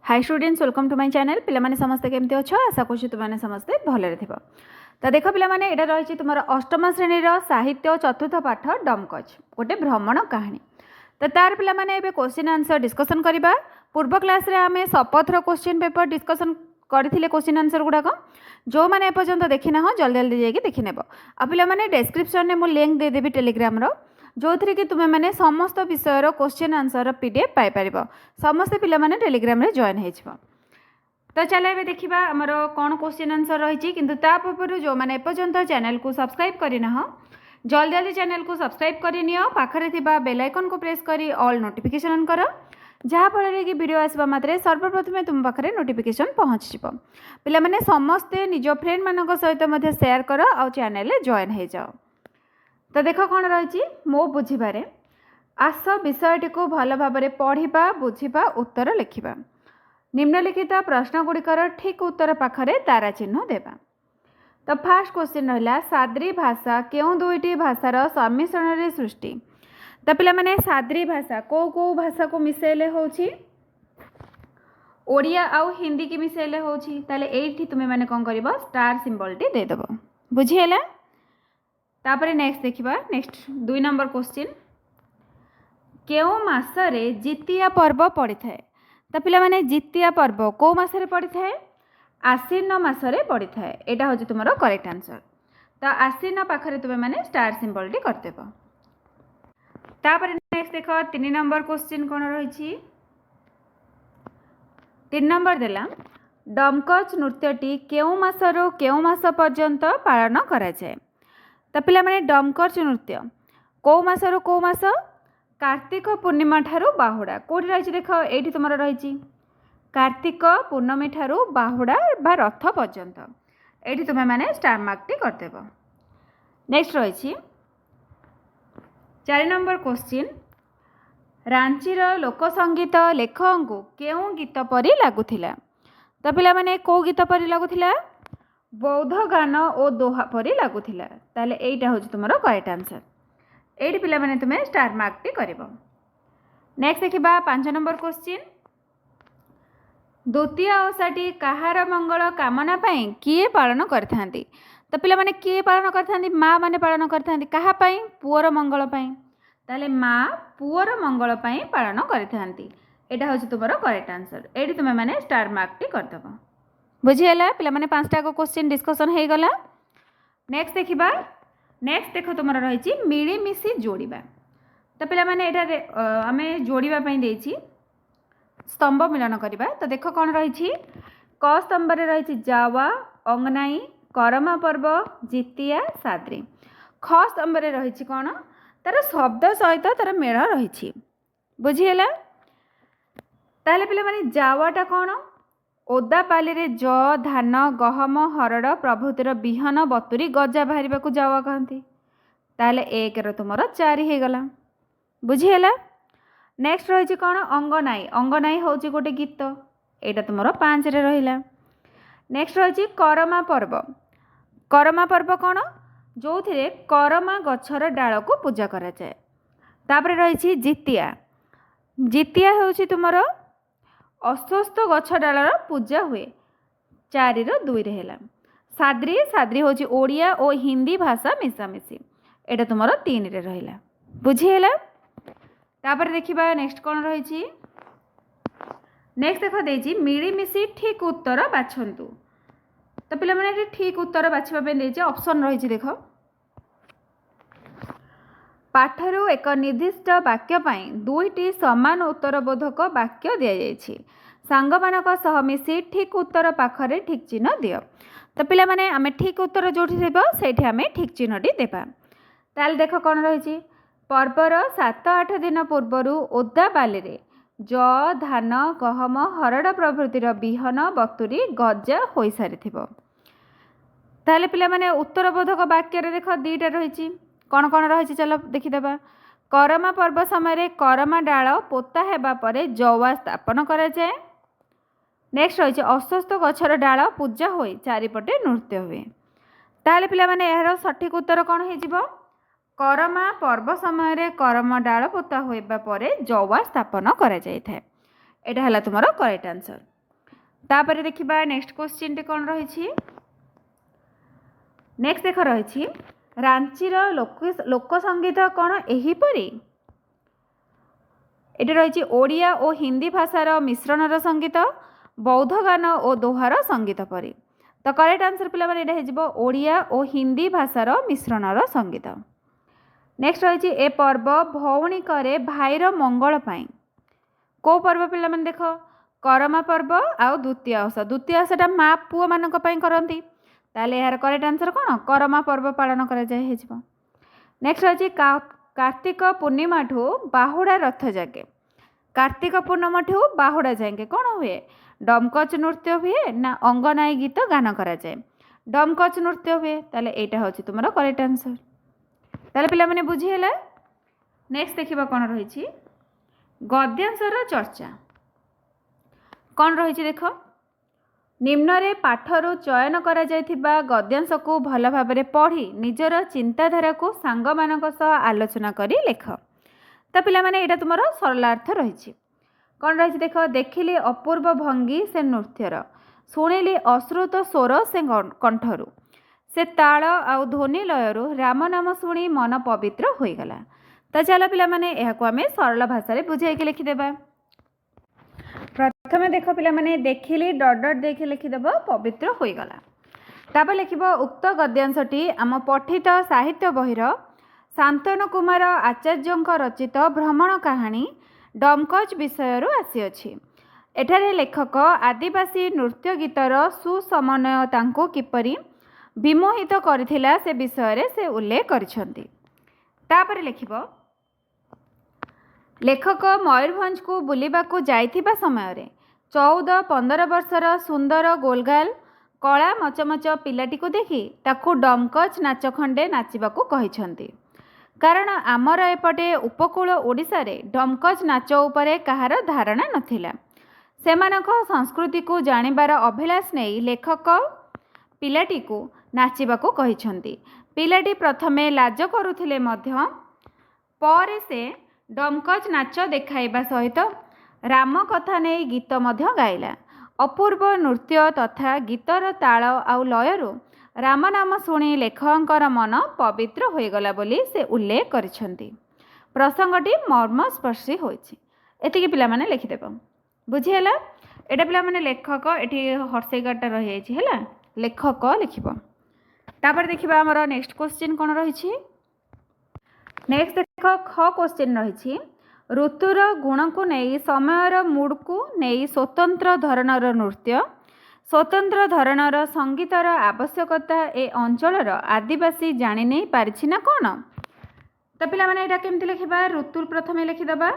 Hi students, welcome to my channel. पिलामाने समस्ते केमती अच्छ? आशा करूँ तुमने समस्ते भलरे थिबो। तो देख पिलामाने एटा रही तुम अष्टम श्रेणी साहित्य चतुर्थ पाठ डमकच गोटे भ्रमण कहानी। तो तार पिलामाने एबे क्वेश्चन आंसर डिस्कसन करबा। पूर्व क्लास रे हमें शपथ रो क्वेश्चन पेपर डिस्कसन करथिले क्वेश्चन आंसर गुडाक जो मैंने एपर्यंत देखी ना जल्दी जल्दी जाइए देखी नेब। आ पिलामाने डिस्क्रिप्शन में मुझे लिंक देदेवी टेलीग्राम रो जो थी कि तुम्हें मैंने समस्त विषय क्वेश्चन आंसर पीडीएफ पाइपर समस्ते पिला माने टेलीग्राम रे जॉइन हो। तो चलो ये देखा आमर कौन क्वेश्चन आंसर रही कि पूर्व जो मैंने एपर्यंत चैनल को सब्सक्राइब करना जल्दी जल्दी चैनल को सब्सक्राइब करनी पाखरे थिबा बेल आइकन को प्रेस करी ऑल नोटिफिकेशन ऑन कर जहाँफल कि वीडियो आसवा मात्रे सर्वप्रथमे तुम पाखे नोटिफिकेशन पहुँच पिला माने समस्ते निज फ्रेंड मान सहित शेयर कर आ चैनल जॉइन हो जाओ। तो देख कौन रही मो बुझे आस विषयटी को भल भाव पढ़ा बुझा उत्तर लिखा निम्नलिखित प्रश्नगुड़िकर ठीक उत्तर पाखरे तारा चिन्ह देवा। तो फास्ट क्वेश्चन रहा साद्री भाषा क्यों दुईटी भाषार सम्मिश्रण सृष्टि। तो पिला माने साद्री भाषा को भाषा को मिसेले होची ओडिया आउ हिंदी की मिसेले होची ताले एठी तुमे माने कोन करबो स्टार सिंबल टी दे देबो। बुझिएला। तापरे नेक्स्ट देखिबा नेक्स्ट 2 नंबर क्वेश्चन केउ मासरे जितिया पर्व पड़ी थाए। तो पिला माने जितिया पर्व को मासरे पड़ी थाए आश्विन मासरे पड़ी थाए। एटा होची तुमरो करेक्ट आंसर। तो आश्विन पाखरे तुमे माने स्टार सिंबल टी कर देबो। तापरे नेक्स्ट देखो 3 नंबर क्वेश्चन कोन रहिछि 3 नंबर देला डमकच नृत्यटी केउ मासरो केउ मास पर्यंत पालन करा जाए। तो पिला माने डमकच नृत्य को मासरो को मास कार्तिक पूर्णिमा ठारू बाहुड़ा कोठी रही देख ये तुम रही कार्तिक पूर्णमी ठारू बाहुड़ा बा रथ पर्यंत ये तुम्हें माने स्टार मार्क टी करदेव। नेक्स्ट रही 4 नंबर क्वेश्चन रांचीर लोकसंगीत लेखक को केउं गीत परी लगुला। तो पिला माने को गीत परी लगुला बौद्ध गान और दोहा परी लगुला ताले एटा होची तुमरो करेक्ट आंसर। एटी पिला माने तुमे स्टार मार्क टी करिवो। नेक्स्ट देखिबा 5 नंबर क्वेश्चन द्वितीय ओषाटी कहार मंगल कामना पई किए पालन करथांती। तो पिला माने किए पालन करथांती माँ माने पालन करथांती कहा पई पुअर मंगल पई ताले माँ पुअर मंगल पई पालन करथांती एटा होची तुमरो करेक्ट आंसर। एटी तुमे माने स्टार मार्क टी करदबो। बुझिएला पिला माने 5टा को क्वेश्चन डिस्कशन हे गला। नेक्स्ट देखिबा नेक्स्ट देख तुम रही मिलीमिशी जोड़वा। तो पिला माने एटा आमे जोड़वा पई देछि स्तंभ मिलन करबा। तो देख कौन रही क स्तंभ रे रही जावा अंगनाई करमा पर्व जितिया साद्री। ख स्तंभ रे रही कौन तार शब्द सहित तार मेल रही। बुझिएला। ताले पिला माने जावाटा कौन ओदा पाली रे ज धान गहम हरड़ प्रभृतिर बिहन बतुरी गजा बाहर को जावा कहती ताले 1 रो तुमर 4 हो गला। बुझिएला। नेक्स्ट रही कौन अंगनाई अंगनाई हूँ गोटे गीत एटा तुमर 5 रे रहिला। नेक्स्ट रही करमा पर्व कौन जो थे करमा गछर डाल को पूजा करा जाए। तापरे रही जितिया जितिया हूँ तुमर अस्वस्थ गछ डालर पूजा हुए 4 रो 2 है। साद्री साद्री हूँ ओडिया और हिंदी भाषा मिशामिशी एटा तुमर 3 रे रहिला। बुझिएला। तापर देखिबा नेक्स्ट कौन रही नेक्स्ट देख देछि मिलीमिशी ठीक उत्तर बाछंतु। तो पिला माने ठीक उत्तर बाछिबा पे देछि ऑप्शन रही देख पाठरू एक निर्दिष्ट वाक्य पाई 2टी समान उत्तरबोधक वाक्य दि जाइछि सांग मानक सह मिसी ठीक उत्तर पाखरे ठीक चिन्ह दियो। तो पिला माने आमे ठीक उत्तर जोठी देबो सेठी आमे ठीक चिन्हटी देबा। ताल देख कौन रही पर्वर 7-8 दिन पूर्वरु ओदा बाली रे ज धान गहम हरड़ प्रभृतिर बिहन बतुरी गजा हो सारी थिबो। ताले पिला माने उत्तरबोधक वाक्य रे देख 2टा रही कौन कौन रही चलो देखीदेबा। करमा पर्व समय करमा डाल पोता हेबा परे जवा स्थापन करा जाए। नेक्स्ट रही अस्वस्थ गछर डाल पूजा हो चारिपटे नृत्य हुए। ताले पिला माने यार सठिक उत्तर कौन हो करमा पर्व समय करमा डाल पोता होइबा परे जवा स्थापन करा जाय थाए। एटा हला तुमरो करेक्ट आंसर। तापर देखिबा नेक्स्ट क्वेश्चन टे कोन रही। नेक्स्ट देख रही रांचीर लोक संगीत कौन एहीपरी। ये रही ओडिया और हिंदी भाषार मिश्रणर संगीत, बौद्ध गान और दोहार संगीत परी। तो करेक्ट आंसर पे ओडिया और हिंदी भाषार मिश्रणर संगीत। नेक्स्ट रही ए पर्व भौणी करे भाईर मंगल पाई। को पर्व पे देख करमा पर्व आउ द्वितीय ओषा। द्वितीय ओषाटा माँ पुओ मानक पई करंती। ताले यार करेक्ट आंसर कौन करमा पर्व पालन करा जाय हेजिबो। नेक्स्ट रही कार्तिक पूर्णिमा ठू बाहुड़ा रथ जाके। कार्तिक पूर्णिमा ठू बाहुड़ा जाए कौन हुए डमकच नृत्य हुए ना अंगनाई गीत गान करा जाए। डमकच नृत्य हुए ताले एटा होची तुमरा करेक्ट आंसर। ताले पिला माने बुझिहेला। नेक्स्ट देखिबा कौन रही गद्यांशर चर्चा कौन रही देख निम्न पाठरू चयन करा जायथिबा गद्यांश को भल भाबरे पढ़ी निजर चिंताधारा को सांग मानक सह आलोचना करी लेख। तो पिला माने एटा तुमरा सरलार्थ रही कौन रही देख देखिली अपूर्व भंगी से नृत्यर, शुणिली अश्रुत स्वर से कंठरू, से ताल आउ ध्वनि लयरू राम नाम शुणी मन पवित्र होईगला। तो चलो पिला माने एहाको आमे सरल भाषा रे बुझाइके लिखिदेबा। प्रथमे देख पिला माने देखिली डट डट देखि लिखिदेब पवित्र होईगला। तापर लिखिब उक्त गद्यांशटी आम पठित साहित्य बहिर शांतनु कुमार आचार्यंक रचित भ्रमण कहानी डमकच विषय आसीअछि। एठारे लेखक आदिवासी नृत्य गीतर सुसमन्वय तांको किपरि विमोहित करथिला से विषय से उल्लेख करिसंती। तापर लिखिब लेखक मयूरभंज को बुलिबाकू जाइथिबा समय रे 14-15 वर्षर सुंदर गोलगाल कला मचमच पिलाटी को देखि ताकू डमकच नाच खंडे नाचिबाकू कहिसंती। कारण आमर एपटे उपकूल ओडिशा रे डमकच नाच उपरे कहार धारणा नथिला। सेमानक संस्कृति को जानिबार अभिलाष नहीं लेखक पिलाटी को नाचिबाकू कहिसंती। पिलाटी प्रथमे लाज करुथिले मध्य पर से डमकच नाच देखाइबा सहित राम कथा नहीं गीत मध्य गाइला। अपूर्व नृत्य तथा गीतर ताल आउ लयरू राम नाम शुणी लेखकर मन पवित्र होईगला बोली से उल्लेख करिसंती। प्रसंगटी मर्मस्पर्शी होइछि। एतिकी पिला माने लिखिदेब बुझिहेला। एटा पिला माने लेखक एठी हर्षेगाटा रहि जाइछि हैला लेखक लिखिब। तापर देखिबा हमर नेक्स्ट क्वेश्चन कोन रहिछि। नेक्स्ट देख ख क्वेश्चन रही ऋतुर गुण को नहीं समयर मूड को नहीं स्वतंत्र धरणर नृत्य स्वतंत्र धरणर संगीतर आवश्यकता ए अंचलर आदिवासी जानी नहीं पारिछि ना कौन। तो पिला माने एटा केमति लिखिबा ऋतु प्रथमे लिखिदेबा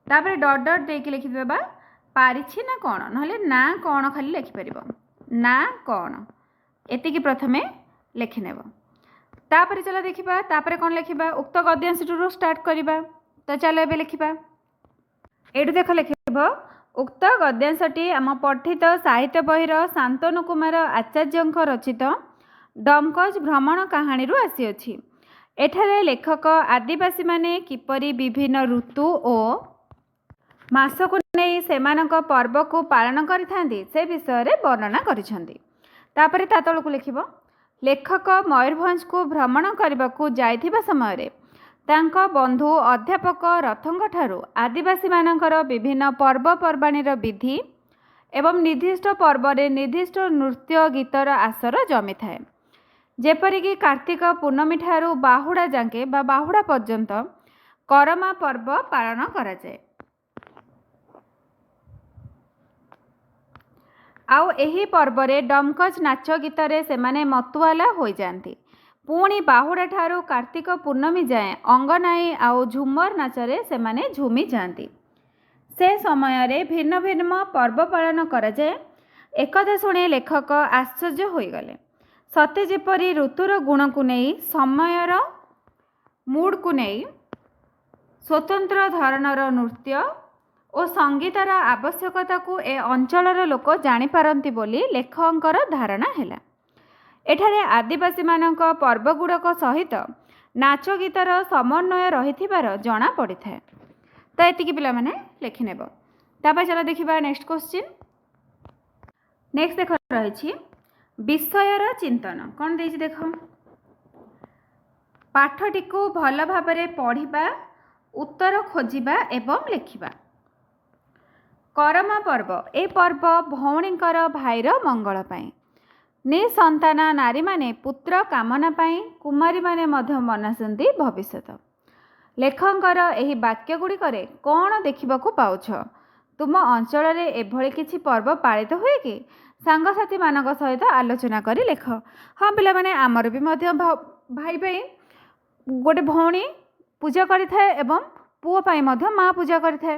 तापर डट डट देकी लिखिदेबा पारिछि ना कौन नहले ना कौन खाली लिखि परिबो ना कौन एतिकी प्रथमे लिखिनेब। तापर चलो देखिबा तापर कौन लिखिबा उक्त गद्यांशटू स्टार्ट करिबा। तो चलो एबे लिखिबा एडु देख लिखिब उक्त गद्यांशटी आम पठित साहित्य बहिर शांतनु कुमार आचार्यंक रचित डमकच भ्रमण कहानी आसीअछि। एठारे लेखक आदिवासी माने किपरि विभिन्न ऋतु और मास को नहीं सेमानक पर्व को पालन करिथांती से विषय रे वर्णना करिसंती। तापर ता तळकु लिखिब लेखक मयूरभंज को भ्रमण करने जाइथिबा समय रे तांको बंधु अध्यापक रथंग ठारू आदिवासी मानकर विभिन्न पर्वपर्वाणीर विधि एवं निर्दिष्ट पर्व रे निर्दिष्ट नृत्य गीतर आसर जमी थाए। जेपरिक कार्तिक पूर्णमी ठारू बाहुड़ा जाके बा बाहुड़ा पर्यंत करमा पर्व पालन करा जाए। आउ एही पर्व रे डमकच नाच गीतरे सेमाने मतुआला हो जाती। पुणी बाहुड़ा ठारू कार्तिक पूर्णमी जाए अंगनाई आउ झुमर नाचरे सेमाने झूमी जाती। से समय रे भिन्न भिन्न पर्व पालन करा जाए। एकदा शुणी लेखक आश्चर्य होइगले सते जेपरी ऋतुर गुण को नहीं समयर मूड को नहीं स्वतंत्र धरणर नृत्य और संगीतर आवश्यकता को ए अंचलर लोक जानीपारती बोली लेखकर धारणा है। एठारे आदिवासी मानक पर्व गुड़क सहित नाच गीतर समन्वय रही जना पड़ी था। तो एतिकी पिला माने लिखिनेब। तापर चलो देखिबा नेक्स्ट क्वेश्चन। नेक्स्ट देख रही विषयर चिंतन कौन दे देख पाठटी को भल भाव पढ़ा उत्तर खोजा एवं लिखा करम पर्व ए पर्व भौणीकर भाईर मंगल पाई निसंतान नारी माने पुत्र कामना पाई कुमारी माने मध्य मनासंती भविष्यत लेखकर एही वाक्य गुड़िक कौन देखा पाउछ तुम अंचल एभली किछि पर्व पालित हुए कि सांगसाथी मानक सहित आलोचना करी लेख। हाँ पिला माने आमर भी मध्य भाई भाई गोटे भौणी पूजा करिथाए एवं पुओ पाई मध्य माँ पूजा करिथाए।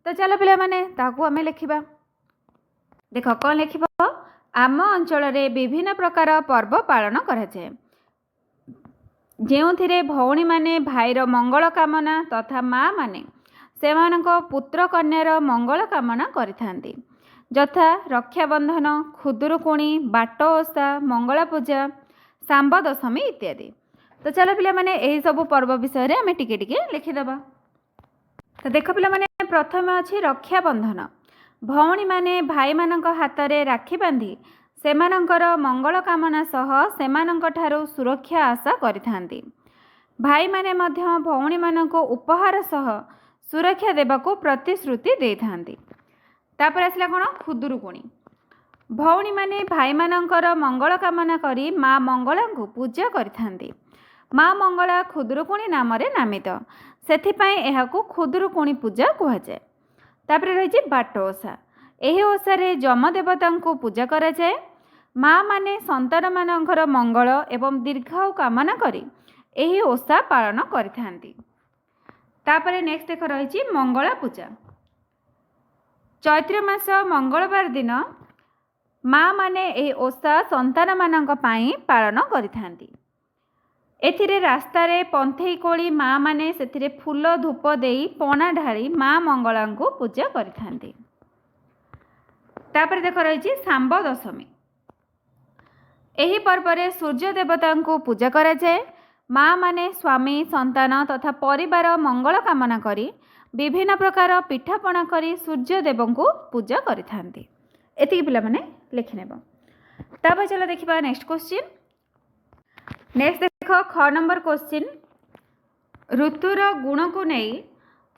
तो चलो पिला माने ताकू आमे लेखिबा। देख कौन लिखिबा आम अंचल विभिन्न प्रकार पर्व पालन कराए जो भौणी माने भाईर मंगल कामना तथा माँ माने सेमानक पुत्र कन्यार मंगल कामना करिथांती यथा रक्षाबंधन खुदुरुकुणी बाट ओषा मंगला पूजा सांब दशमी इत्यादि। तो चलो पिला माने एही सब पर्व विषय आम टिके टिके लिखिदबा। तो देख पिला माने प्रथम अछि रक्षाबंधन भौणी माने भाई मानक हाथ रे राखी बांधी सेमानंकर मंगल कामना सह सेमानंक ठारू सुरक्षा आशा करिथांती। भाई माने मध्य भौणी मानक उपहार सह सुरक्षा देबाको प्रतिश्रुति देइथांती। तापर आसला कोन खुदुरुकुणी भौणी माने भाई मानंकर मंगल कामना करी माँ मंगला को पूजा करिथांती। माँ मंगला खुदुरुकुणी नाम रे नामित सेथिपाई एहाकू खुदुरुकुणी पूजा कुहाଯାଏ। तापर रही बाट ओषा एही ओषारे जमदेवता को पूजा करा जाए। माँ माने संतान मानकर मंगल एवं दीर्घायु कामना करी एही ओषा पालन करिथांती। तापर नेक्स्ट देख रही मंगला पूजा चैत्र मास मंगलवार दिन माँ माने एही ओषा संतान मानक पाई पालन करिथांती। एथिरे रास्तारे पंथई कोली माँ माने सेथिरे फूल धूप देई पणा ढाली माँ मंगला को पूजा करिथांती। तापर देख रही सांब दशमी एही पर्व रे सूर्य देवता को पूजा करा जाए। माँ माने स्वामी संतान तथा परिवार मंगल कामना करी विभिन्न प्रकार पिठापणा करी सूर्य देव को पूजा करिथांती। एतिकी पिला माने लिखि नेब। तापर चलो देखिबा नेक्स्ट क्वेश्चन। नेक्स्ट देख ख नंबर क्वेश्चन ऋतुर गुण को नहीं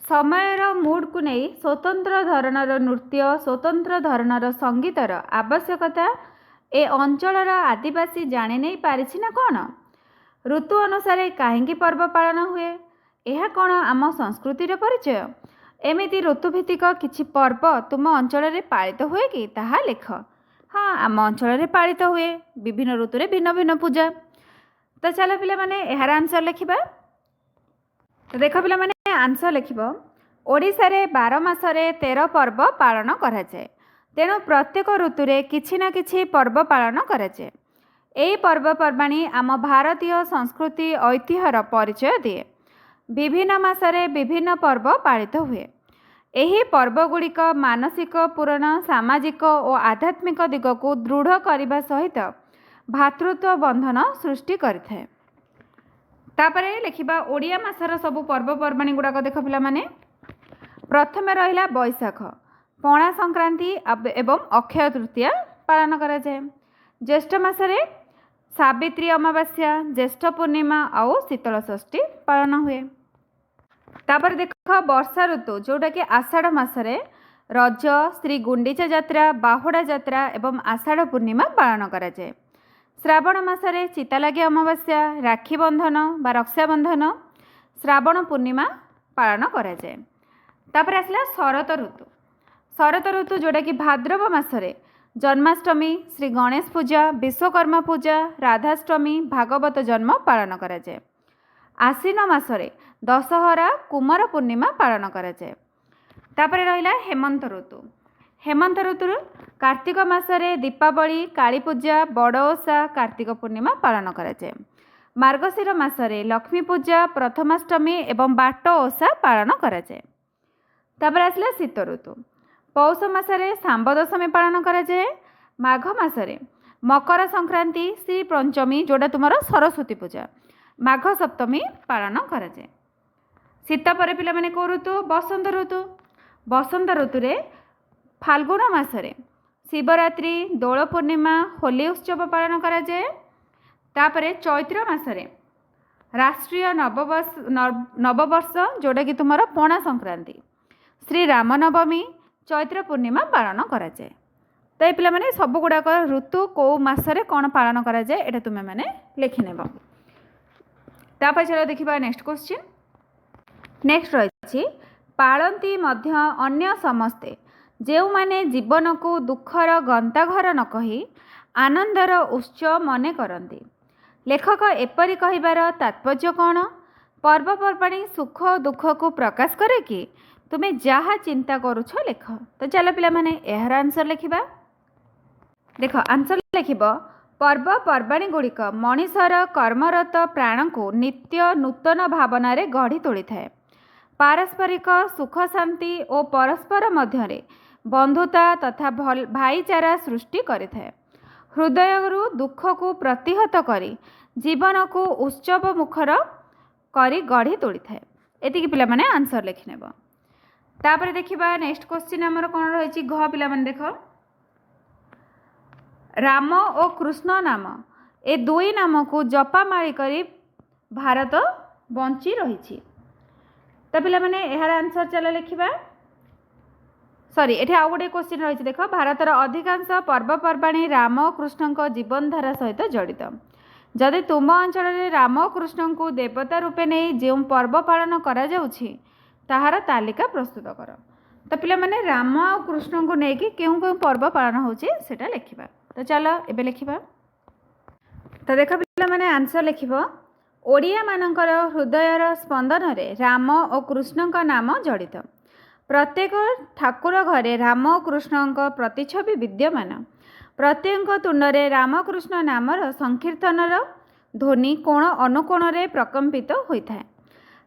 समयर मूड को नहीं स्वतंत्र धरणर नृत्य स्वतंत्र धरणर संगीतर आवश्यकता ए अंचलर आदिवासी जाने नहीं पारिछि ना कौन ऋतु अनुसार कहीं पर्व पालन हुए यह कौन आम संस्कृतिर परिचय एमिति ऋतुभित्तिक किछि पर्व तुम अंचल पालित हुए कि ताहा लिख। हाँ आम अंचल पालित हुए विभिन्न ऋतु भिन्न भिन्न पूजा। तो चलो पिला माने यार आंसर लिखिबा। तो देख पिला माने आंसर लिखिबो ओडिसा रे 12 मासरे 13 पर्व पालन करा जाए तेणु प्रत्येक ऋतुरे किछि ना किछि पर्व पालन करा जाए। एही पर्वपर्वाणी आम भारतीय संस्कृति ऐतिह्यर परिचय दिए। विभिन्न मासरे विभिन्न पर्व पालित हुए। एही पर्वगुड़िक मानसिक पूरण सामाजिक और आध्यात्मिक दिग को दृढ़ करने सहित भातृत्व बंधन सृष्टि करिथाए। तापरे लिखिबा ओडिया मासर सबु पर्वपर्वाणी गुड़ाक देख पिला माने प्रथमे रहिला बैशाख पणा संक्रांति एवं अक्षय तृतीया पालन करा जाए। ज्येष्ठ मासरे सावित्री अमावास्या ज्येष्ठ पूर्णिमा और शीतल षष्ठी पालन हुए। तापर देख वर्षा ऋतु जोटा कि आषाढ़ मासरे रज श्री गुंडीचा यात्रा बाहुड़ा यात्रा एवं आषाढ़ पूर्णिमा पालन करा जाए। श्रावण मासरे चितालागी अमावास्या राखी बंधन बा रक्षाबंधन श्रावण पूर्णिमा पालन करा जाए। तापर आसला शरत ऋतु। शरत ऋतु जोटा कि भाद्रव मासरे जन्माष्टमी श्री गणेश पूजा विश्वकर्मा पूजा राधाष्टमी भागवत जन्म पालन करा जाए। आश्विन मासरे दशहरा कुमार पूर्णिमा पालन करा जाए। तापर रहिला हेमंत ऋतु। हेमंत ऋतु कार्तिक मासरे दीपावली काली पूजा बड़ ओषा कार्तिक पूर्णिमा पालन करा जाए। मार्गशीर मासरे लक्ष्मी पूजा प्रथमाष्टमी एवं बाट ओषा पालन करा जाए। तापर आसला शीत ऋतु। पौष मासरे सांब दशमी पालन करा जाए। माघ मासरे मकर संक्रांति श्री पंचमी जोड़ा तुम सरस्वती पूजा माघ सप्तमी पालन करा जाए। शीत पर पिला माने को ऋतु बसंत ऋतु। बसंत ऋतु रे फाल्गुन मासरे शिवरात्रि, दोल पूर्णिमा, होली उत्सव पालन करा जाए। तापरे चैत्र मासरे राष्ट्रीय नववर्ष जोटा कि तुम पणा संक्रांति, श्री रामनवमी, चैत्र पूर्णिमा पालन करा जाए। तो ये पिला माने सब गुड़ाक ऋतु कौ मसरे कौन पालन करा जाए एटा तुमे माने लिखि नेब। तापर चलो देखिबा नेक्स्ट क्वेश्चन। नेक्स्ट रही पालती मध्य अन्य समस्ते जो माने जीवन को दुखर गंताघर न कही आनंदर उत्स मने करती। लेखक एपरी कहिबार तात्पर्य कौन? पर्वपर्वाणी सुख दुख को प्रकाश करे कि तुम्हें जहाँ चिंता करुछ लेख। तो चलो पिला माने यार आंसर लिखिबा। देख आंसर लिखिब पर्वपर्वाणी गुड़िक मनीषर कर्मरत प्राण को नित्य नूतन भावना रे गढ़ी तोड़ी थाए। पारस्परिक सुख शांति और परस्पर मध्यरे बंधुता तथा भाईचारा सृष्टि करिथाए। हृदय दुख को प्रतिहत करी जीवन को उत्सव मुखर करी गढ़ी तोड़ी थाए। एतिकी पिला माने आंसर लिखि नेब। तापर देखिबा नेक्स्ट क्वेश्चन हमर कोन रहिछि घ पिला माने देख राम और कृष्ण नाम ए दुई नाम को जपामाली करी भारत बंची रही। तो पिला माने यार आंसर चलो लिखिबा। सॉरी एठी आउ गोटे क्वेश्चन रही देख भारतर अधिकांश पर्वपर्वाणी राम और कृष्ण जीवनधारा सहित जड़ित। जदि तुम अंचल राम और कृष्ण को देवता रूपे नहीं जो पर्व पालन करा जाउछि ताहार तालिका प्रस्तुत कर। तो पिला माने राम और कृष्ण को लेकिन क्यों क्यों पर्व पालन होछि सेटा लिखिबा। तो चलो एबे लिखिबा। तो देख पिला माने आंसर लिखिबो ओडिया मानकर हृदयर स्पंदन रे राम और कृष्ण का नाम जड़ित। प्रत्येक ठाकुर घरे राम और कृष्ण प्रतिछवि विद्यमान। प्रत्येक तुंडरे रामकृष्ण नामर संकीर्तनर ध्वनि कोण अनुकोण रे प्रकम्पित होता है।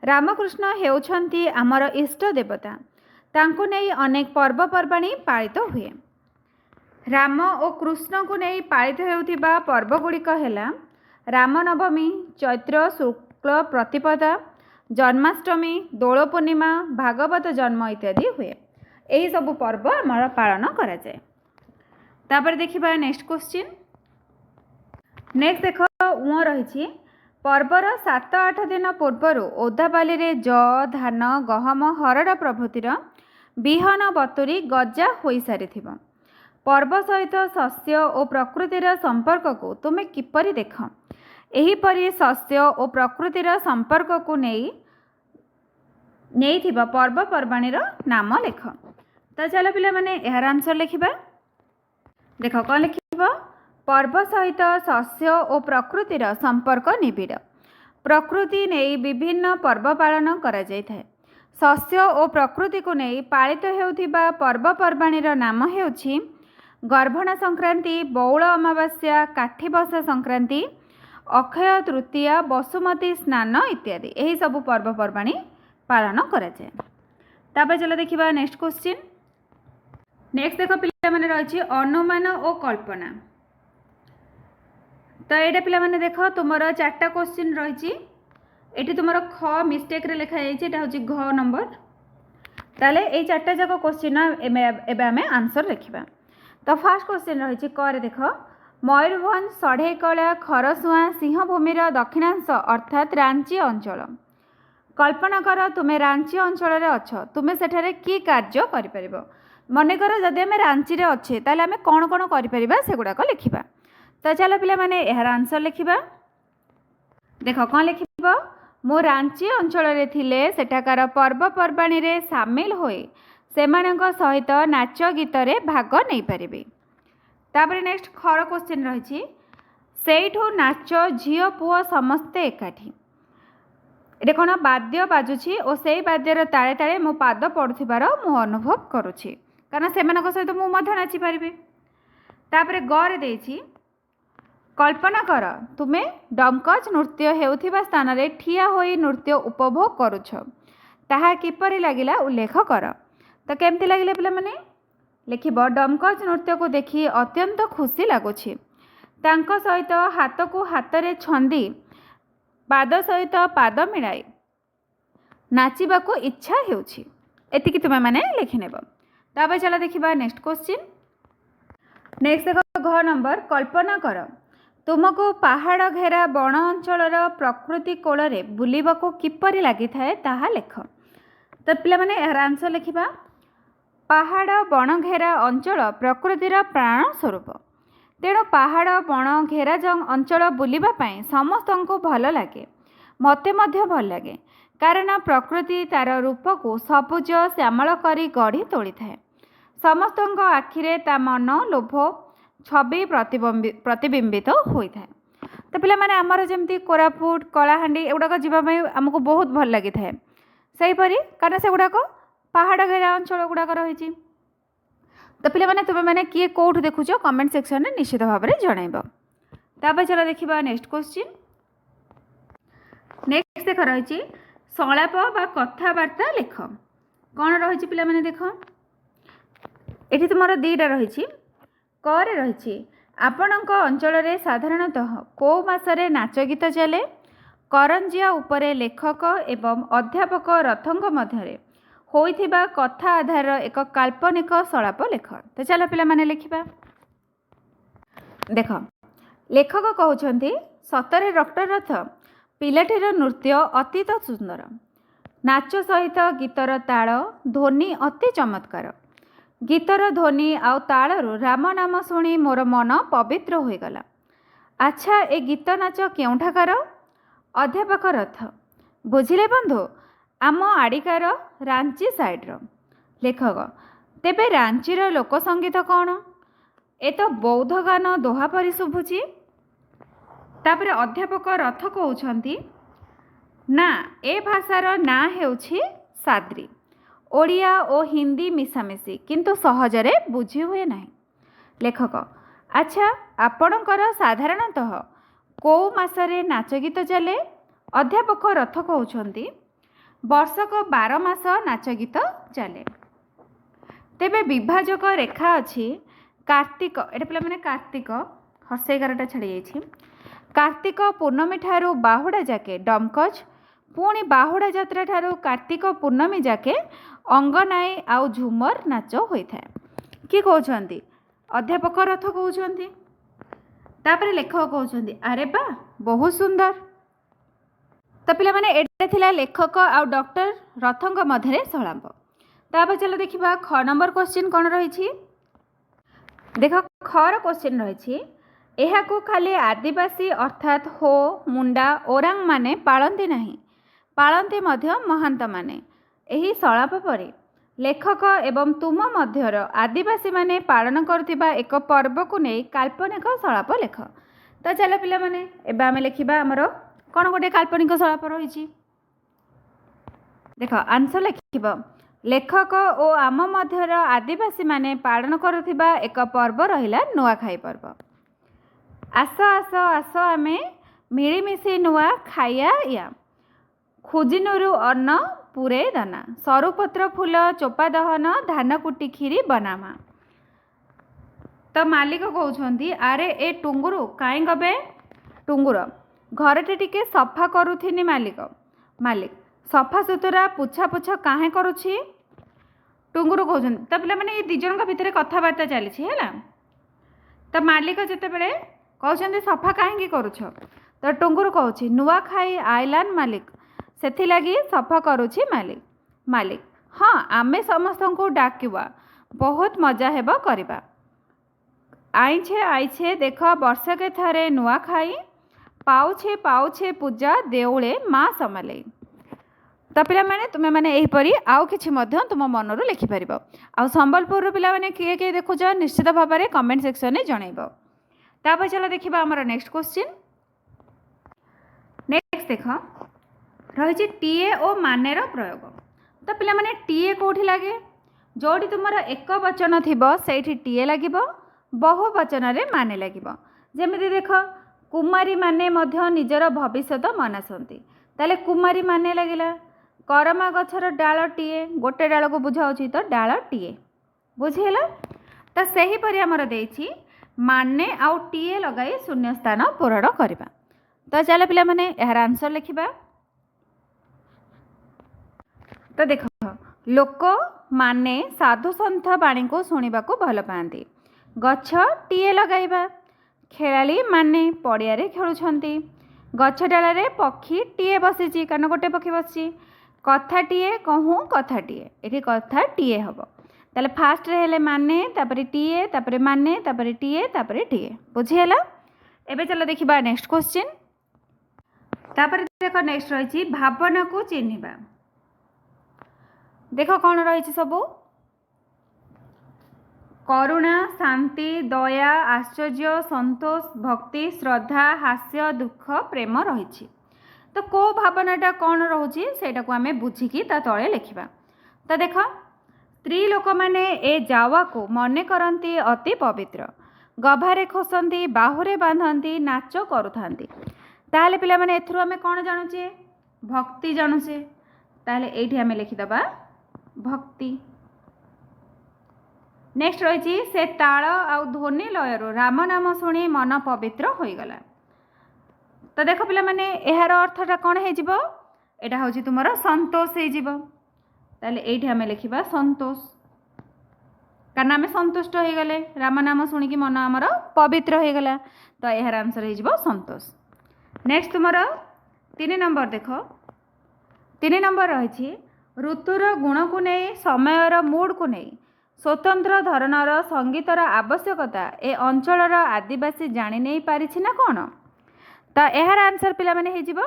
रामकृष्ण हेउछंती आमर इष्ट देवता। तांको नै अनेक पर्वपर्वाणी पालित हुए। राम और कृष्ण को नहीं पालित हेउथिबा पर्वगुड़िक हेला रामनवमी, चैत्र शुक्ल प्रतिपदा, जन्माष्टमी, दोल पूर्णिमा, भागवत जन्म इत्यादि हुए। यही सब पर्व आमर पालन करा जाए। तापर देखिबा नेक्स्ट क्वेश्चन। नेक्स्ट देख उँ रही पर्वर 7-8 दिन पूर्वर ओदाबाली रे ज धान गहम हरड़ प्रभृतिर बिहन बतुरी गजा हो सारी। पर्व सहित शस्य और प्रकृतिर संपर्क को तुम्हें किपरि देख? एहीपरि शस्य और प्रकृतिर संपर्क को नहीं पर्वपर्वाणीर नाम लिख। तो चलो पिला माने यार आंसर लिखिबा। देख कौन लिखिब पर्व सहित शस्य और प्रकृतिर संपर्क निबिड़। प्रकृति नहीं विभिन्न पर्व पालन करा जाय थाए। शस्य और प्रकृति को नहीं पालित हेउथिबा पर्वपर्वाणीर नाम हेउछि गर्भण संक्रांति, बौल अमावास्या, काठीबस संक्रांति, अक्षय तृतीया, बसुमती स्नान इत्यादि। यही सब पर्वपर्वाणी पालन करा जाय। तापर चलो देखिबा नेक्स्ट क्वेश्चन। नेक्स्ट देख पिला माने रही अनुमान और कल्पना। तो ये पिला माने देख तुम 4टा क्वेश्चन रही। ये तुम ख मिस्टेक रे लिखा जाए घ नंबर। ताले ये 4टा जाक क्वेश्चन एबे आमे आंसर लिखिबा। तो फर्स्ट क्वेश्चन रही क देख मयूरभंज सढ़ेकला खरसुआ सिंहभूमिर दक्षिणांश अर्थात रांची अंचल। कल्पना कर तुम्हें रांची अंचल अच्छ तुम्हें सेठारे की कार्य करिपरिबो। मनकर जदि आम रांची रे अच्छे ताले आमे कौन कौन करिपरिबा सेगुड़ाक लिखिबा। तो चलो पिला माने यार आंसर लिखिबा। देख कौन लिखिब मु रांची अंचल रे थिले सेठाकार पर्वपर्वाणी रे सामिल होई सेमानक सहित नाच गीत रे भाग नहीं पारिबे। तापर नेक्स्ट खर क्वेश्चन रही सेठू नाच झियो पुओ समस्ते एकाठी। ये कौन वाद्य बाजुछि और से वाद्यर ताले ताले मो पाद पड़ुथिबार मु अनुभव करुछि कारण सेमानक सहित मु मध्य नाचि पारिबे। तापर गरे देछि कल्पना कर तुमे डमकच नृत्य हेउथिबा स्थान रे ठिया होई नृत्य उपभोग करुछ ताहा किपरि लागिला उल्लेख कर। तो केमती लागिला पिला माने लिखिब डमकच नृत्य को देखि अत्यंत खुशी लगुछि। तांको सहित हाथ को हाथ रे छंदी पाद सहित पाद मिलाई नाचिबा को इच्छा हेउछि। एतिकी तुमे माने लिखि नेब। तापर चला देखिबा नेक्स्ट क्वेश्चन। नेक्स्ट देख घ नंबर कल्पना कर तुमको पहाड़ घेरा बण अंचल प्रकृति कोल बुलवाक किपरि लगी थाए ताहा लेख। तो पिला माने यार आंसर लिखा पहाड़ बण घेरा अंचल प्रकृतिर प्राण स्वरूप। तेणु पहाड़ बण घेरा अंचल बुलवाई समस्त को भल लगे मते मध्य भल लगे कारण प्रकृति तार रूप को सबुज श्यामल करी गढ़ी तोली थाए। समस्त आखिरे ता मन लोभ छवि प्रतिबिंबित होता है। तो पिला माने आमर जमती कोरापुट कलाहांडी एगुड़ाक जावाई आमको बहुत भल लगी थाए सेहीपरि कारण से गुड़ाक पहाड़ घेरा अंचल गुड़ाक रही। तो पिला माने तुम मैंने किए कौट देखुच कमेंट सेक्शन में निश्चित भाव में जनइब। तापर चलो देखा नेक्स्ट क्वेश्चन। नेक्स्ट देख रही संलाप बा कथबार्ता लेख कौन रही पिला माने देख ये तुम दीटा रही करे रही आपणक अंचल साधारणतः कौ मासरे नाच गीत चले करंजिया उपरे लेखक एवं अध्यापक रथंग मध्य होइथिबा कथा आधार एक काल्पनिक संलाप लेख। तो चलो पिला माने लिखिबा। देख लेखक कहउछंती सतरे डॉक्टर रथ पिलाटीर नृत्य अतीत सुंदर नाच सहित गीतर ताल ध्वनि अति चमत्कार गीतर ध्वनि आउ तालरू राम नाम शुणी मोर मन पवित्र होगला। अच्छा ए गीत नाच केउठाकार अध्यापक रथ बुझिले बंधु आम आड़िकार रांची साइड्र। लेखक तेबे रांचीर लोकसंगीत कौन ए तो बौद्ध गान दोहा परि शुभुची। तापर अध्यापक रथ कहउछंती ना ए भाषार ना हेउछि साद्री ओडिया और हिंदी मिशामिशी किंतु सहजरे बुझी हुए नहीं। लेखक अच्छा आपणकर साधारणतः कौ मासरे नाच गीत चले अध्यापक रथ कहउछंती वर्षक 12 मास नाच गीत चले। तेबे विभाजक रेखा अच्छी कार्तिक एटा पिला माने कार्तिक हर्ष 11टा छाड़ी जाइछि कार्तिक पूर्णमी ठारू बाहुड़ा जाके डमकच पुणी बाहुड़ा जात्रा ठारू कार्तिक पूर्णमी जाके अंगनाई आउ झुमर नाच होता है। किए कहते अध्यापक रथ कहते तापर लेखक कहते अरे बा बहुत सुंदर। तो पिला माने एटा थिला लेखक आउ डॉक्टर रथंग मध्य संलाप। तापर चलो देखिबा ख नंबर क्वेश्चन कौन रही। देख खर क्वेश्चन रही एहाकू खाली आदिवासी अर्थात हो मुंडा ओरांग माने पालती नहीं पालती मध्य महंत माने। एही संलाप परे लेखक एवं तुम मध्यर आदिवासी माने पालन करथिबा एक पर्व को नहीं काल्पनिक संलाप लेख। तो चलो पिला माने एबा आमे लेखिबा हमरो कौन गोटे काल्पनिक संलाप रही। देख आंसर लिखिब लेखक और आम मध्यर आदिवासी माने पालन करुथिबा एक पर्व रहिला नुआखाई पर्व। आस आस आस आमे मिलीमिशी नुआ खाइया या खुजिनुरु अन्न पूरे दाना सरुपत्र फूल चोपा दहन धान कुटी खीरी बनामा। तो मालिक कहउछंती अरे ए टुंगुरु काई गबे टुंगुर घरटे टिके सफा करुथिनी मालिक मालिक सफा सुतरा पुछा पुछा काहे करुछि टुंगुरु कहउछंती। तो पिला माने ए दिजन का भितरे कथाबार्ता चली है। तो मालिक जेतेबेले कहउछंती सफा काहे करुछ तो टुंगुरु कहउछि नुआ खाई आइलान मालिक सेथि लगी सफा करुछि मालिक मालिक हाँ आमे समस्त को डाकिबा बहुत मजा हेबा करिबा आइछे आइछे देख वर्षके थारे नुआ खाई पाउछे पाउछे पूजा देउले माँ समले। तो पिला माने तुमे माने एहीपरि आउ किछि मध्य तुम मनरु लिखि परिबो। आ संबलपुर पिला माने किए किए देखुछ निश्चित भाव में कमेंट सेक्शन में जनइबो। तापर चलो देखिबा हमर नेक्स्ट क्वेश्चन। नेक्स्ट देख रही टीए और मानेर प्रयोग। तो पिला माने टीए कोठी लागे जोड़ी तुमर एक वचन थिबो सेठी टीए लागिबो बहुवचन रे माने लागिबो। जेमिति देख कुमारी माने मध्य निजर भविष्यत मनासंती ताले कुमारी माने लागिला करमा गछर डाल टीए गोटे डाल को बुझाउछि तो डाल टीए बुझेला। तो सही परि हमर देछि माने आउ टीए लगाई शून्य स्थान पूरण करबा। तो चलो पिला माने यार आंसर लिखिबा। तो देख लोक माने साधु सन्थ बाणी को शुणा को भल पाती ଗଛଟିଏ ଲଗାଇବା। ଖେଳାଳିମାନେ ପଡ଼ିଆରେ ଖେଳୁଛନ୍ତି। ଗଛ ଡାଳରେ ପକ୍ଷୀଟିଏ ବସିଛି, କାରଣ ଗୋଟେ ପକ୍ଷୀ ବସିଛି। କଥାଟିଏ କହୁଁ କଥାଟିଏ, ଏଠି କଥାଟିଏ ହେବ। ତାହେଲେ ଫାର୍ଷ୍ଟରେ ହେଲେ ମାନେ, ତାପରେ ଟିଏ, ତାପରେ ମାନେ, ତାପରେ ଟିଏ, ତାପରେ ଟିଏ। ବୁଝିହେଲା? ଏବେ ଚାଲ ଦେଖିବା ନେକ୍ସଟ କ୍ୱେଶ୍ଚିନ୍। ତାପରେ ଦେଖ ନେକ୍ସଟ ରହିଛି ଭାବନାକୁ ଚିହ୍ନିବା। ଦେଖ କ'ଣ ରହିଛି ସବୁ। କରୁଣା, ଶାନ୍ତି, ଦୟା, ଆଶ୍ଚର୍ଯ୍ୟ, ସନ୍ତୋଷ, ଭକ୍ତି, ଶ୍ରଦ୍ଧା, ହାସ୍ୟ, ଦୁଃଖ, ପ୍ରେମ ରହିଛି। ତ କେଉଁ ଭାବନାଟା କ'ଣ ରହୁଛି ସେଇଟାକୁ ଆମେ ବୁଝିକି ତା ତଳେ ଲେଖିବା। ତ ଦେଖ, ସ୍ତ୍ରୀ ଲୋକମାନେ ଏ ଜାୱାକୁ ମନେ କରନ୍ତି ଅତି ପବିତ୍ର। ଗଭାରେ ଖୋସନ୍ତି, ବାହୁରେ ବାନ୍ଧନ୍ତି, ନାଚ କରୁଥାନ୍ତି। ତାହେଲେ ପିଲାମାନେ ଏଥିରୁ ଆମେ କ'ଣ ଜାଣୁଛେ? ଭକ୍ତି ଜାଣୁଛେ। ତାହେଲେ ଏଇଠି ଆମେ ଲେଖିଦେବା ଭକ୍ତି। ନେକ୍ସଟ ରହିଛି ସେ ତାଳ ଆଉ ଧ୍ୱନି ଲୟରୁ ରାମ ନାମ ଶୁଣି ମନ ପବିତ୍ର ହୋଇଗଲା। ତ ଦେଖ ପିଲାମାନେ ଏହାର ଅର୍ଥଟା କ'ଣ ହେଇଯିବ? ଏଇଟା ହେଉଛି ତୁମର ସନ୍ତୋଷ ହେଇଯିବ। ତାହେଲେ ଏଇଠି ଆମେ ଲେଖିବା ସନ୍ତୋଷ, କାରଣ ଆମେ ସନ୍ତୁଷ୍ଟ ହୋଇଗଲେ, ରାମ ନାମ ଶୁଣିକି ମନ ଆମର ପବିତ୍ର ହୋଇଗଲା। ତ ଏହାର ଆନ୍ସର ହେଇଯିବ ସନ୍ତୋଷ। ନେକ୍ସଟ ତୁମର 3 ନମ୍ବର ଦେଖ। 3 ନମ୍ବର ରହିଛି ଋତୁର ଗୁଣକୁ ନେଇ, ସମୟର ମୁଡକୁ ନେଇ ସ୍ୱତନ୍ତ୍ର ଧରଣର ସଙ୍ଗୀତର ଆବଶ୍ୟକତା ଏ ଅଞ୍ଚଳର ଆଦିବାସୀ ଜାଣି ନେଇ ପାରିଛି ନା କ'ଣ? ତ ଏହାର ଆନ୍ସର ପିଲାମାନେ ହେଇଯିବ,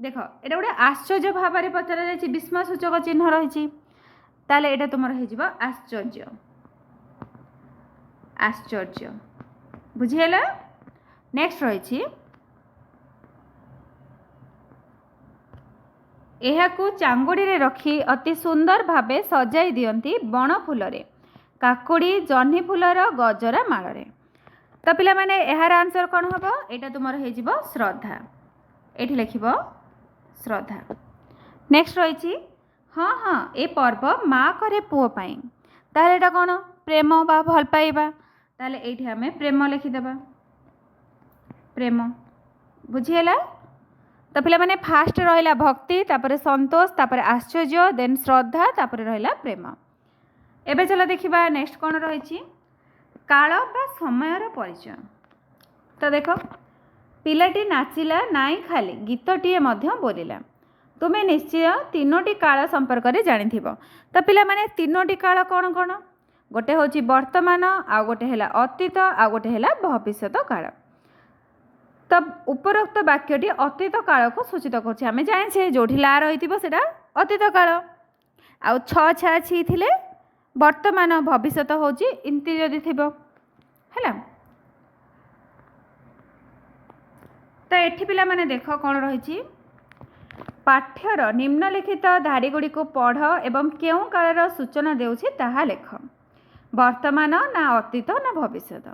ଦେଖ ଏଇଟା ଗୋଟେ ଆଶ୍ଚର୍ଯ୍ୟ ଭାବରେ ପଚରାଯାଇଛି, ବିସ୍ମୟସୂଚକ ଚିହ୍ନ ରହିଛି। ତାହେଲେ ଏଇଟା ତୁମର ହେଇଯିବ ଆଶ୍ଚର୍ଯ୍ୟ। ଆଶ୍ଚର୍ଯ୍ୟ। ବୁଝିହେଲା? ନେକ୍ସଟ ରହିଛି ଏହାକୁ ଚାଙ୍ଗୁଡ଼ିରେ ରଖି ଅତି ସୁନ୍ଦର ଭାବେ ସଜାଇ ଦିଅନ୍ତି ବଣ ଫୁଲରେ, କାକୁଡ଼ି ଜହ୍ନି ଫୁଲର ଗଜରା ମାଳରେ। ତ ପିଲାମାନେ ଏହାର ଆନ୍ସର କ'ଣ ହେବ? ଏଇଟା ତୁମର ହେଇଯିବ ଶ୍ରଦ୍ଧା। ଏଇଠି ଲେଖିବ ଶ୍ରଦ୍ଧା। ନେକ୍ସଟ ରହିଛି ହଁ ହଁ ଏ ପର୍ବ ମା କରେ ପୁଅ ପାଇଁ। ତାହେଲେ ଏଇଟା କ'ଣ? ପ୍ରେମ ବା ଭଲ ପାଇବା। ତାହେଲେ ଏଇଠି ଆମେ ପ୍ରେମ ଲେଖିଦେବା, ପ୍ରେମ। ବୁଝିହେଲା? ତ ପିଲାମାନେ ଫାଷ୍ଟ ରହିଲା ଭକ୍ତି, ତାପରେ ସନ୍ତୋଷ, ତାପରେ ଆଶ୍ଚର୍ଯ୍ୟ, ଦେନ୍ ଶ୍ରଦ୍ଧା, ତାପରେ ରହିଲା ପ୍ରେମ। ଏବେ ଚାଲ ଦେଖିବା ନେକ୍ସଟ କ'ଣ ରହିଛି, କାଳ ବା ସମୟର ପରିଚୟ। ତ ଦେଖ, ପିଲାଟି ନାଚିଲା ନାଇଁ ଖାଲି ଗୀତଟିଏ ମଧ୍ୟ ବୋଲିଲା। ତୁମେ ନିଶ୍ଚୟ 3ଟି କାଳ ସମ୍ପର୍କରେ ଜାଣିଥିବ। ତ ପିଲାମାନେ 3ଟି କାଳ କ'ଣ କ'ଣ? ଗୋଟେ ହେଉଛି ବର୍ତ୍ତମାନ, ଆଉ ଗୋଟେ ହେଲା ଅତୀତ, ଆଉ ଗୋଟେ ହେଲା ଭବିଷ୍ୟତ କାଳ। ତ ଉପରୋକ୍ତ ବାକ୍ୟଟି ଅତୀତ କାଳକୁ ସୂଚିତ କରୁଛି। ଆମେ ଜାଣିଛେ ଯେଉଁଠି ଲା ରହିଥିବ ସେଇଟା ଅତୀତ କାଳ, ଆଉ ଛଅ ଛା ଛି ଥିଲେ ବର୍ତ୍ତମାନ, ଭବିଷ୍ୟତ ହେଉଛି ଇନ୍ତି ଯଦି ଥିବ। ହେଲା? ତ ଏଠି ପିଲାମାନେ ଦେଖ କ'ଣ ରହିଛି, ପାଠ୍ୟର ନିମ୍ନଲିଖିତ ଧାଡ଼ିଗୁଡ଼ିକୁ ପଢ଼ ଏବଂ କେଉଁ କାଳର ସୂଚନା ଦେଉଛି ତାହା ଲେଖ। ବର୍ତ୍ତମାନ ନା ଅତୀତ ନା ଭବିଷ୍ୟତ?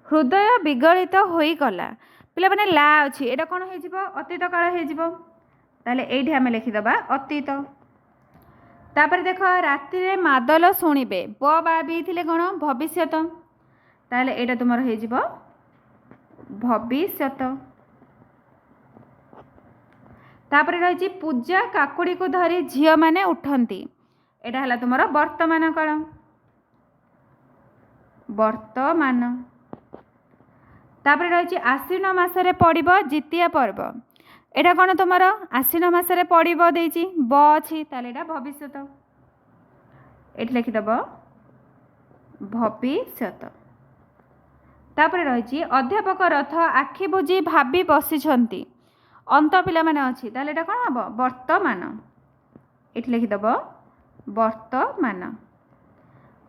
ହୃଦୟ ବିଗଳିତ ହୋଇଗଲା। ପିଲାମାନେ ଲା ଅଛି, ଏଇଟା କ'ଣ ହେଇଯିବ? ଅତୀତ କାଳ ହେଇଯିବ। ତାହେଲେ ଏଇଠି ଆମେ ଲେଖିଦେବା ଅତୀତ। ତାପରେ ଦେଖ, ରାତିରେ ମାଦଲ ଶୁଣିବେ, ବ ବା ବି ଥିଲେ କ'ଣ? ଭବିଷ୍ୟତ। ତାହେଲେ ଏଇଟା ତୁମର ହେଇଯିବ ଭବିଷ୍ୟତ। ତାପରେ ରହିଛି ପୂଜା କାକୁଡ଼ିକୁ ଧରି ଝିଅମାନେ ଉଠନ୍ତି। ଏଇଟା ହେଲା ତୁମର ବର୍ତ୍ତମାନ କାଳ, ବର୍ତ୍ତମାନ। ତାପରେ ରହିଛି ଆଶ୍ୱିନ ମାସରେ ପଡ଼ିବ ଜିତିଆ ପର୍ବ। ଏଇଟା କ'ଣ ତୁମର? ଆଶ୍ୱିନ ମାସରେ ପଡ଼ିବ ଦେଇଛି, ବ ଅଛି, ତାହେଲେ ଏଇଟା ଭବିଷ୍ୟତ। ଏଠି ଲେଖିଦେବ ଭବିଷ୍ୟତ। ତାପରେ ରହିଛି ଅଧ୍ୟାପକ ରଥ ଆଖି ବୁଜି ଭାବି ବସିଛନ୍ତି, ଅନ୍ତ ପିଲାମାନେ ଅଛି, ତାହେଲେ ଏଇଟା କ'ଣ ହେବ? ବର୍ତ୍ତମାନ। ଏଠି ଲେଖିଦେବ ବର୍ତ୍ତମାନ।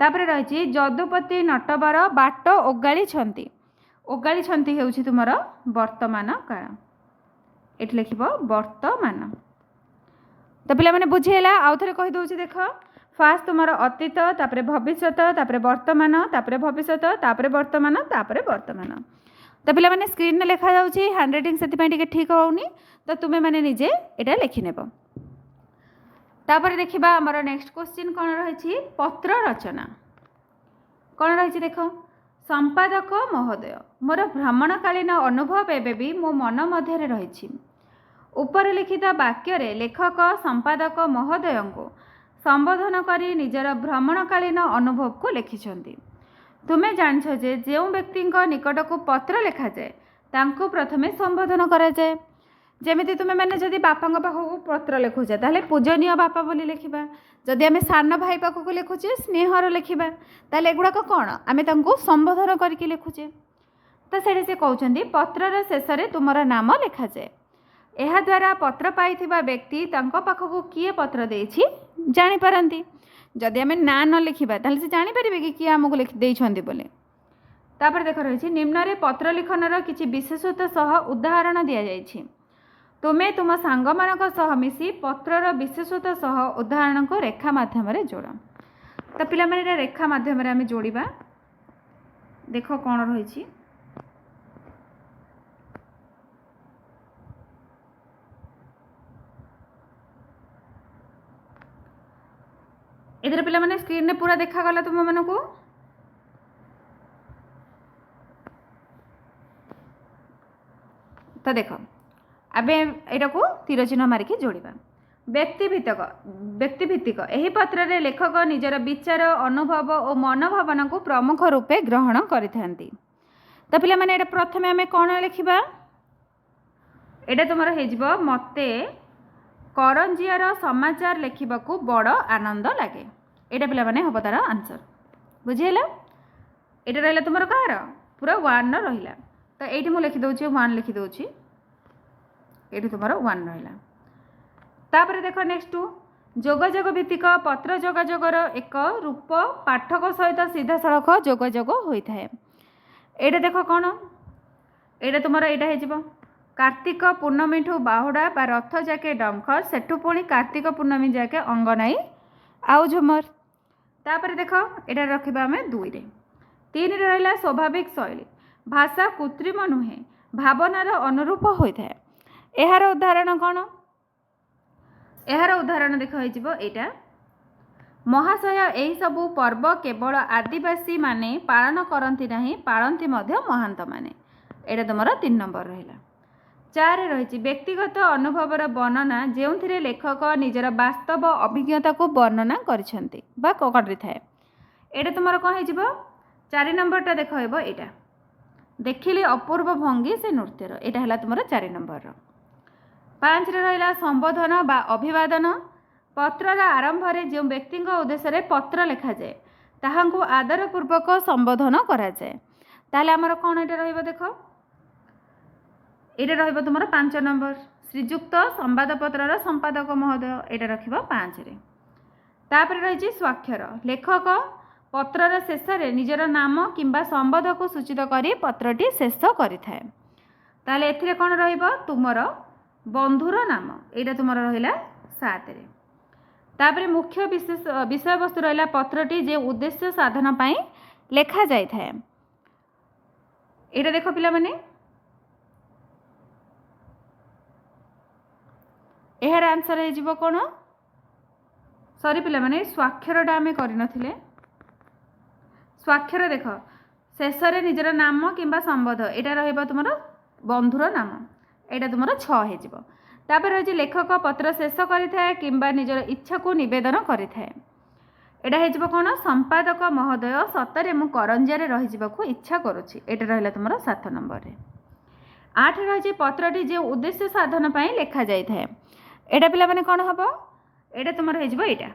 ତାପରେ ରହିଛି ଯଦୁପତି ନଟବର ବାଟ ଓଗାଳିଛନ୍ତି। ଓଗାଳିଛନ୍ତି ହେଉଛି ତୁମର ବର୍ତ୍ତମାନ କାଳ। ଏଠି ଲେଖିବ ବର୍ତ୍ତମାନ। ତ ପିଲାମାନେ ବୁଝିହେଲା? ଆଉ ଥରେ କହିଦେଉଛି ଦେଖ, ଫାର୍ଷ୍ଟ ତୁମର ଅତୀତ, ତାପରେ ଭବିଷ୍ୟତ, ତାପରେ ବର୍ତ୍ତମାନ, ତାପରେ ଭବିଷ୍ୟତ, ତାପରେ ବର୍ତ୍ତମାନ, ତାପରେ ବର୍ତ୍ତମାନ। ତ ପିଲାମାନେ ସ୍କ୍ରିନ୍ରେ ଲେଖାଯାଉଛି, ହ୍ୟାଣ୍ଡ ରାଇଟିଂ ସେଥିପାଇଁ ଟିକେ ଠିକ୍ ହେଉନି, ତ ତୁମେମାନେ ନିଜେ ଏଇଟା ଲେଖିନେବ। ତାପରେ ଦେଖିବା ଆମର ନେକ୍ସଟ କ୍ୱେଶ୍ଚିନ୍ କ'ଣ ରହିଛି, ପତ୍ର ରଚନା। କ'ଣ ରହିଛି ଦେଖ, ସମ୍ପାଦକ ମହୋଦୟ, ମୋର ଭ୍ରମଣକାଳୀନ ଅନୁଭବ ଏବେ ବି ମୋ ମନ ମଧ୍ୟରେ ରହିଛି। ଉପରେ ଲିଖିତ ବାକ୍ୟରେ ଲେଖକ ସମ୍ପାଦକ ମହୋଦୟଙ୍କୁ ସମ୍ବୋଧନ କରି ନିଜର ଭ୍ରମଣକାଳୀନ ଅନୁଭବକୁ ଲେଖିଛନ୍ତି। तुम्हें जान जे जो व्यक्ति निकट को पत्र लिखा जाए तांको प्रथमे संबोधन करा जाए। जमी तुम्हें मैंने जदि बापा पाखक पत्र लिखुचे ताहले पूजनीय बापा बोली लिखा, जदि आम सान भाई पाखक लिखुचे स्नेहर लिखा, ताहले एगुड़ाक कौन आम संबोधन करके लिखुचे। तो से कहते पत्रर शेष में तुम नाम लिखा जाए। यह द्वारा पत्र पाई व्यक्ति पाखक किए पत्र देछि जानीपारती। जदि आम ना न लिखा ताहले से जानीपर कि किए आमको लिखिदे बोले। तापर देख रही निम्न रे पत्र लिखनर किछि विशेषता सह उदाहरण दि जाइछि। तुम्हें तुम सांग मानक सह मिसी पत्रर विशेषता सह उदाहरण को रेखा माध्यम जोड़। तो पिला माने रेखा माध्यम आम जोड़ा। देख कौन रही इधर पिला माने स्क्रीन ने पूरा देखा गला तुम मन को। तो देख आबे एटा को तीर चिन्ह मारिकी जोड़िबा। व्यक्तिभित्तिक यही पत्र रे लेखक निजर विचार अनुभव और मनोभावना को प्रमुख रूपे ग्रहण करिथांती। तो पिला माने एटा प्रथमे आमे कोन लिखिबा, एटा तुमर हेजिबो मते करंजियार समाचार लिखिबाकू बड़ आनंद लागे। एटा पिला माने हबो तार आंसर बुझिहेला। एटा रहला तुमर कार पूरा 1 रहिला। तो एठी मु लिखि दउछि 1 लिखि दउछि, एठी तुमर 1 रहिला। तापर देख नेक्स्ट जोगाजोग भित्तिक पत्र जोगाजोगर एक रूप पाठक सहित सीधा सड़क जोगाजोग होता है। एटा देख कौन एटा तुमर एटा हेजिबो कार्तिक पूर्णमी ठू बाहुड़ा बा रथ जाके डमखर सेठू पुणी कार्तिक पूर्णमी जाके अंगनाई आउ झुमर। तापर देख एटा रखिबा हमें 2 रे। 3 रे रहला स्वाभाविक शैली भाषा कृत्रिम नुहे भावनार अनुरूप होता है। यार उदाहरण कौन, यार उदाहरण देख एटा महाशय यही सबू पर्व केवल आदिवासी माने पालन करती नहीं पालती महांत माने। एटा तुम 3 नंबर रहा। 4 रही व्यक्तिगत अनुभवर वर्णना जो लेखक निजर वास्तव अभिज्ञता को वर्णना करिसेंती बा करिथाए। एटा तुम कौन हो 4 नंबरटा देख एटा देखिले अपूर्व भंगी से नृत्यर। एटा है तुम 4 नंबर। 5 रहा संबोधन बा अभिवादन पत्रर आरंभ में जो व्यक्ति उद्देश्य पत्र लिखा जाए ताहांकु आदरपूर्वक संबोधन करा जाए। ताहले आमर कौन एटा रहिबो देख एटा रहिबो तुमर 5 नंबर श्रीजुक्त संवादपत्रर संपादक महोदय। एटा रखिबो 5 रे। तापर रही स्वाक्षर लेखक पत्रर शेष में निजर नाम किंबा संबोध को सूचित करी पत्रटी शेष करिथाए। ताहले एथिरे कौन रहिबो तुमर बंधुर नाम। एटा तुमर रहिला 7 रे। तापर मुख्य विषय वस्तु रहा पत्रटी जे उद्देश्य साधन पाई लेखा जाय थाए। एटा देख पिला माने यार आंसर है जीवो कौन सॉरी पिला माने स्वाक्षरटा आमे करि नथिले। स्वाक्षर देख शेष रे निजर नाम किंबा संबोध एटा रहिबा तुमर बंधुर नाम। एटा तुमर 6 हे जीवो। तापर रही लेखक पत्र शेष करिथाए किंबा निजर इच्छा को निवेदन करिथाए। एटा हे जीवो कौन संपादक महोदय सतरे मु करंजिया रही जावाकू इच्छा करुछि। एटा रहिला तुमर 7 नंबर रे। 8 रही पत्रटी जे उद्देश्य साधन पाई लेखा जाय थाए। एटा पिला माने कौन हबो एटा तुमर हे जीवो एटा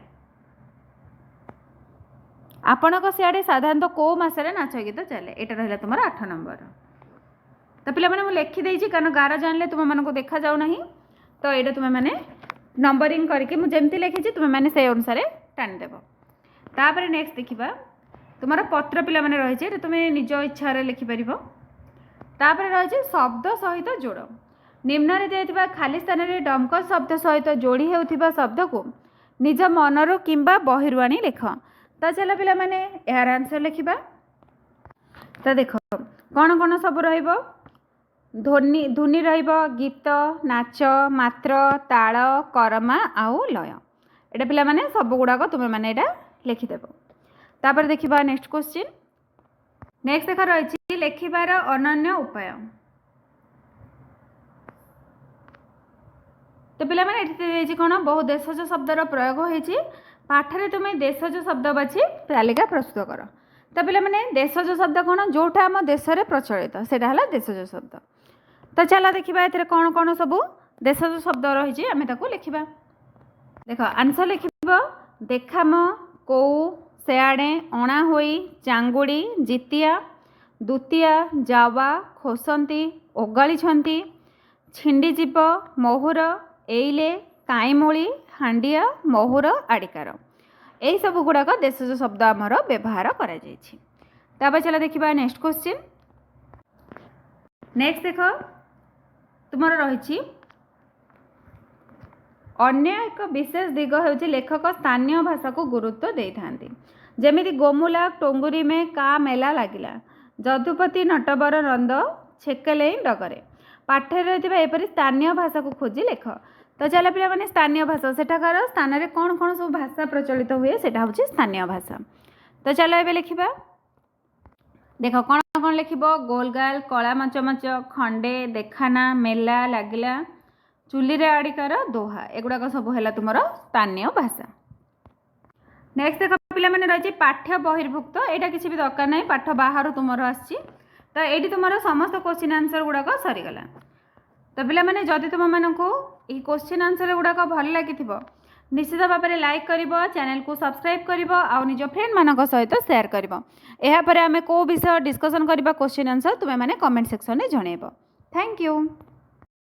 आपणक सियाड़े साधारणतः को मासरे नाच गीत चले। एटा रहिला तुमर 8 नंबर। तो पिला माने मु लिखि देइछि कारण गार जानले तुम मानको देखा जाउ नाही। तो ये तुम्हें मैंने नंबरिंग करके मुझे जमती लिखी तुम्हें मैंने से अनुसार टाणी देव। तापर नेक्स्ट देखा तुम पत्र पिला माने रही तुम्हें निज इच्छा लिखिपर। तापर रही शब्द सहित जोड़ निम्न रे दिया खाली स्थान में डमक शब्द सहित जोड़ी होउथिबा शब्द को निज मनरू किंबा बहिरू आनी लिख। तो चलो पिला माने यार आंसर लिखा। तो देख कौन कौन सब रहिबो ध्वनि ध्वनि रहिबो गीत नाच मात्र ताल करमा आउ लय। एटा पिला माने सब गुड़ाक तुम्हें माने एटा लिखिदेव। तापर देखिबा नेक्स्ट क्वेश्चन। नेक्स्ट देखा रही लेखिबार अनन्य उपाय। तो पिला माने एठी कौन बहु देशज शब्दर प्रयोग होइछि। पाठरे तुम्हें देशज शब्द बाछि तालिका प्रस्तुत कर। तो पे मैंने देशज शब्द कौन जोटा आम देश में प्रचलित से देशज शब्द। तो चला देखा ए कौन कौन सब देशज शब्द रही आम लिखा। देख आंसर लिख देखाम कौ सेआड़े अणा होई चांगुड़ी जितिया दुतिया जावा खोसंती ओगाड़ी छिंडीजीव महुर एइले काईमूली हांडिया महुर आड़िकार यही सब गुड़ाक देशज शब्द आमर व्यवहार कर। चला देखा नेक्स्ट क्वेश्चन। नेक्स्ट देख तुम रही अन्य एक विशेष दिग होची लेखक स्थानीय भाषा को गुरुत्व दे थांती। जेमिति गोमुला टोंगुरी में का मेला लागिला जदुपति नटवर नंद छेकले डगरे पाठर एपरी स्थानीय भाषा को खोजी लेख। तो चला पिला माने स्थानीय भाषा सेठाकार स्थान में कौन कौन सब भाषा प्रचलित हुए सेटा होची स्थानीय भाषा। तो चलो एबे लिखिबा। देख कौन कौन लिख गोलगाल कला मचमच खंडे देखाना मेला लागिला चुली रे आड़िकार दोहा एगुड़ाक सब है तुम स्थानीय भाषा। नेक्स्ट देख पिला माने रही पाठ्य बहिर्भुक्त यहाँ किसी भी दरकार ना पाठ बाहर तुम आसी। तो ये तुम समस्त क्वेश्चन आंसर गुड़ाक सरीगला। तो पिला माने जदि तुम मानू ये क्वेश्चन आंसर गुड़ाक भल लगी निश्चित भाव में लाइक कर चैनल को सब्सक्राइब कर आ निज फ्रेंड मान सहित शेयर कर। यापर आम कौ विषय डिस्कसन करवा क्वेश्चन आंसर तुम्हें मैंने कमेंट सेक्शन में जनइब। Thank you.